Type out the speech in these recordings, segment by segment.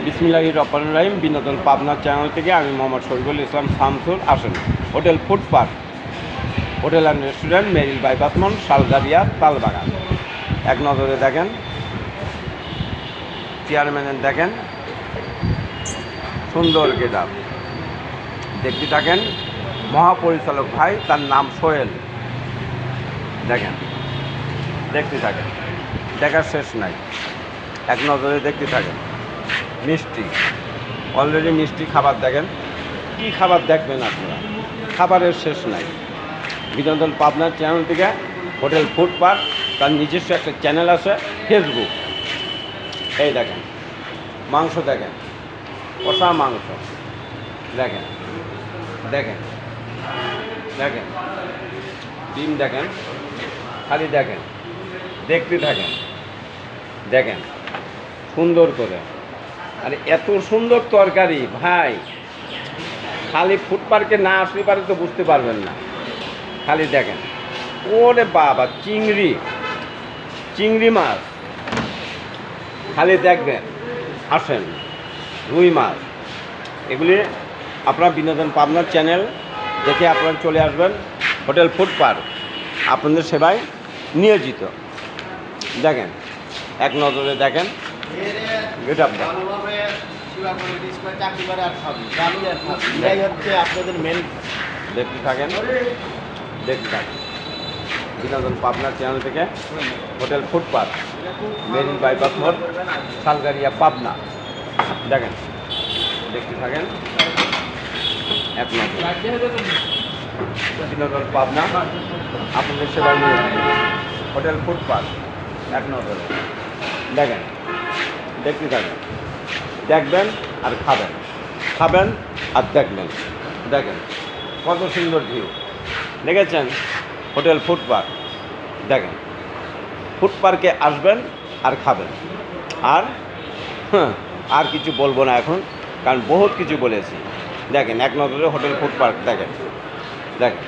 বিসমিল্লাহির রহমানির রহিম। বিনোদন পাবনা চ্যানেল থেকে আমি মোহাম্মদ শরীফুল ইসলাম শামসুল। আসেন hotel food park, hotel and restaurant, Meril bypass মোড়, শালগারিয়া, তালবাগান। এক নজরে দেখেন, চেয়ারম্যানের দেখেন সুন্দর গেট আপ। দেখতে থাকেন, মহাপরিচালক ভাই, তার নাম সোহেল। দেখেন, দেখতে থাকেন, দেখার শেষ নাই। এক নজরে দেখতে থাকেন। মিষ্টি, অলরেডি মিষ্টি খাবার দেখেন। কি খাবার দেখবেন আপনারা, খাবারের শেষ নাই। বিনোদন পাবনার চ্যানেল থেকে হোটেল ফুড পার্ক, তার নিজস্ব একটা চ্যানেল আছে ফেসবুক। এই দেখেন, মাংস দেখেন, কষা মাংস দেখেন, দেখেন দেখেন, ডিম দেখেন, খালি দেখেন, দেখতে থাকেন, দেখেন সুন্দর করে। আর এত সুন্দর তরকারি ভাই, খালি ফুড পার্কে না আসলে পারে তো বুঝতে পারবেন না। খালি দেখেন, ওরে বাবা, চিংড়ি, চিংড়ি মাছ খালি দেখবেন। আসেন, রুই মাছ, এগুলি আপনার বিনোদন পাবনার চ্যানেল দেখে আপনারা চলে আসবেন হোটেল ফুড পার্ক, আপনাদের সেবায় নিয়োজিত। দেখেন, এক নজরে দেখেন, গেট আপ আপনাদের মেন। দেখতে থাকেন, দেখতে থাকেন। বিনোদন পাবনার চ্যানেল থেকে হোটেল ফুড পার্ক, মেরিল বাইপাস মোড়, শালগারিয়া, পাবনা। দেখেন, দেখতে থাকেন, এক নজর। বিনোদন পাবনা আপনাদের সেবায় নিয়োজিত হোটেল ফুড পার্ক, এক নজরে দেখেন, দেখতে থাকেন, দেখবেন আর খাবেন, খাবেন আর দেখবেন। দেখেন কত সুন্দর ভিউ, দেখেছেন? Hotel food park. দেখেন, ফুড পার্কে আসবেন আর খাবেন। আর কিছু বলবো না এখন, কারণ বহুত কিছু বলেছি। দেখেন, এক নজরে হোটেল ফুড পার্ক দেখেন, দেখেন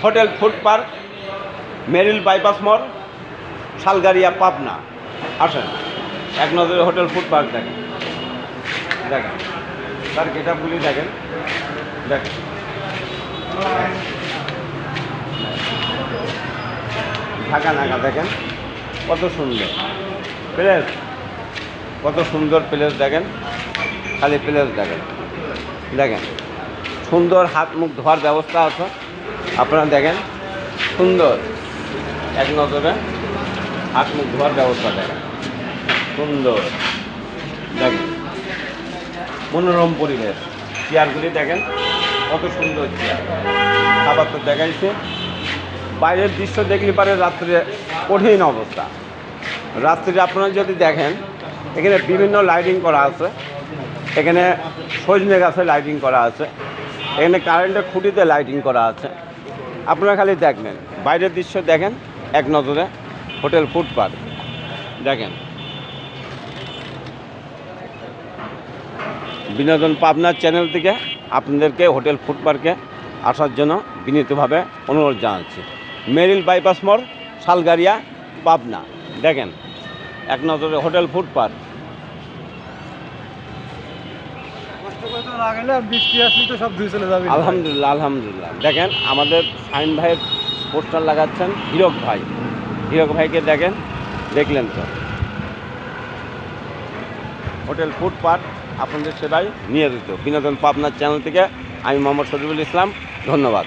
হোটেল ফুড পার্ক, মেরিল বাইপাস মোড়, শালগারিয়া, পাবনা। আসেন, এক নজরে হোটেল ফুড পার্ক দেখেন, দেখেন তার গেটআপগুলি দেখেন, দেখেন ঢাকা নাকা দেখেন, কত সুন্দর প্লেস, কত সুন্দর প্লেস দেখেন, খালি প্লেস দেখেন, দেখেন সুন্দর হাত মুখ ধোয়ার ব্যবস্থা আছে। আপনারা দেখেন, সুন্দর এক নজরে হাত মুখ ধোয়ার ব্যবস্থা দেখেন, সুন্দর দেখেন, মনোরম পরিবেশ। চেয়ারগুলি দেখেন, কত সুন্দর চেয়ার। খাবার তো দেখাইছে, বাইরের দৃশ্য দেখলে পারে রাত্রে কঠিন অবস্থা। রাত্রে আপনারা যদি দেখেন, এখানে বিভিন্ন লাইটিং করা আছে, এখানে সজনে গাছে লাইটিং করা আছে, এখানে কারেন্টের খুঁটিতে লাইটিং করা আছে। আপনারা খালি দেখবেন, বাইরের দৃশ্য দেখেন এক নজরে হোটেল ফুড পার্ক দেখেন। বিনোদন পাবনার চ্যানেল থেকে আপনাদেরকে হোটেল ফুড পার্কে আসার জন্য বিনীতভাবে অনুরোধ জানাচ্ছি। মেরিল বাইপাস মোড়, শালগারিয়া, পাবনা। দেখেন, এক নজরে হোটেল ফুড পার্ক। আলহামদুলিল্লাহ, আলহামদুলিল্লাহ। দেখেন, আমাদের শাহিন ভাইয়ের পোস্টার লাগাচ্ছেন হীরক ভাই, হীরক ভাইকে দেখেন, দেখলেন তো। হোটেল ফুড পার্ক আপনাদের সেবায় নিয়োজিত। বিনোদন পাবনার চ্যানেল থেকে আমি মোহাম্মদ শরীফুল ইসলাম, ধন্যবাদ।